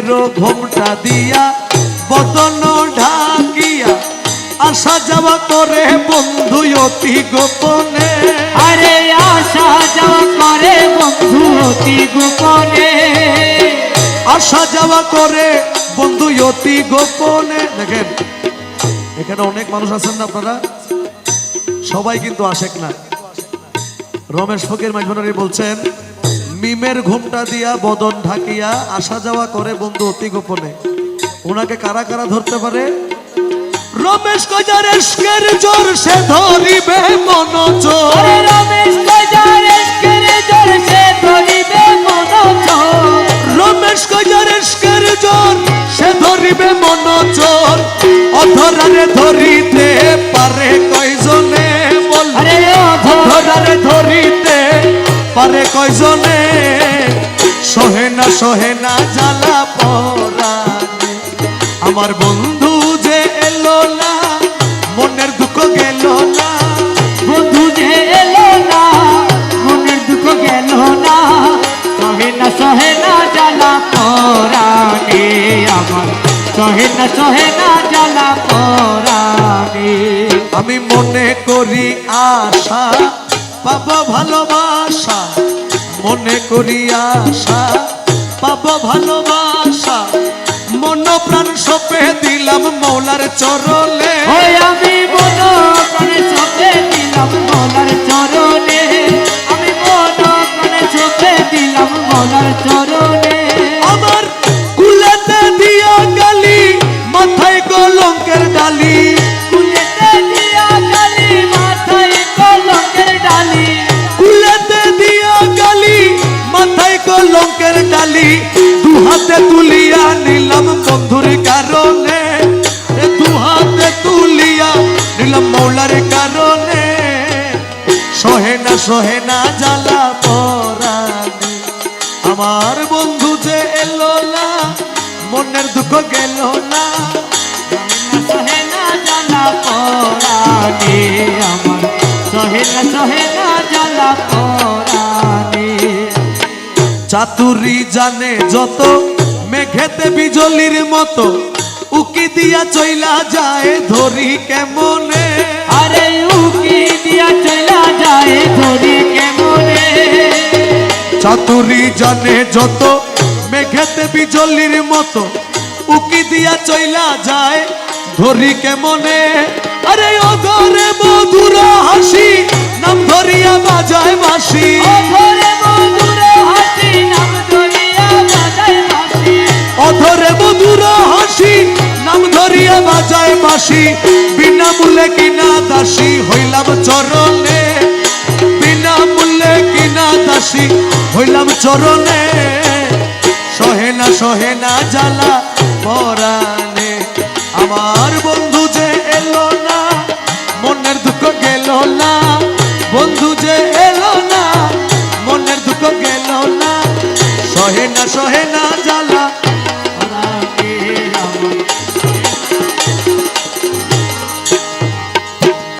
ঘোমটা দিয়া বদন ঢাকিয়া আসা যাওয়া করে বন্ধু অতি গোপনে। আরে আসা যাওয়া করে বন্ধু অতি গোপনে, আসা যাওয়া করে বন্ধু অতি গোপনে। দেখেন এখানে অনেক মানুষ আছেন না, আপনারা সবাই কিন্তু আশেক না। রমেশ ফকির মাইজভান্ডারী বলছেন মিমের ঘোমটা দিয়া বদন ঢাকিয়া আসা যাওয়া করে বন্ধু অতি গোপনে। ওনাকে কারা কারা ধরতে পারে? রমেশ কইজার এশকের জোর সে ধরিবে মন চোর। রমেশ কইজার এশকের জোর সে ধরিবে মন চোর। রমেশ কইজার এশকের জোর সে ধরিবে মন চোর। অধরারে ধরিতে পারে কয়জনে বল, অধরারে ধরিতে পারে কয়জনে। সহে না জ্বালা পরাণে আমার বন্ধু যে এলো না, মনের দুঃখ গেল না। বন্ধু যে এলো না, মনের দুঃখ গেল না। সহে না জ্বালা পরাণে আমার, সহে না জ্বালা পরাণে। আমি মনে করি আশা পাবো ভালোবাসা, মনে করি আশা পাবো ভালোবাসা। মন প্রাণ সপে দিলাম মৌলার চরণে। আমি মন প্রাণ সপে দিলাম মৌলার চরণে। আমি মন প্রাণ সপে দিলাম মৌলার চরণে। আমার কুলেতে দিয়া গালি মাথায় কলঙ্কের ডালি। কুলেতে দিয়া গালি মাথায় কলঙ্কের ডালি। কুলেতে দিয়া গালি মাথায় কলঙ্কের ডালি। দু হাতে তুলিয়া নিলাম বন্ধুর কারণে। দু হাতে তুলিয়া নিলাম মৌলার কারণে। সহে না জ্বালা পরাণে আমার বন্ধু যে এলো না, মনের দুঃখ গেল না। সহে না জ্বালা পরাণে আমার, সহে না জ্বালা পরাণে। চাতুরি জানে যত মেঘেতে বিজলির মতো, উকি দিয়া চইলা যায় ধরি কেমনে। আরে উকি দিয়া চলা যায় ধরি কেমনে। চাতুরি জানে যত মেঘেতে বিজলির মতো, উকি দিয়া চইলা যায় ধরি কেমনে। আরে ও ঘরে মধুর হাসি নাম ধরিয়া বাজায় বাঁশি। অধরে মধুর হাসি নাম ধরিয়া বাজায় বাঁশি। অধরে মধুর হাসি নাম ধরিয়া বাজায় বাঁশি। বিনামূল্যে কিনা দাসী হইলাম চরণে। বিনামূল্যে কিনা দাসী হইলাম চরণে। সহে না জ্বালা পরাণে আমার বন্ধু যে এলো না, মনের দুঃখ গেল না। বন্ধু যে এলো না, মনের দুঃখ গেল না। সহে না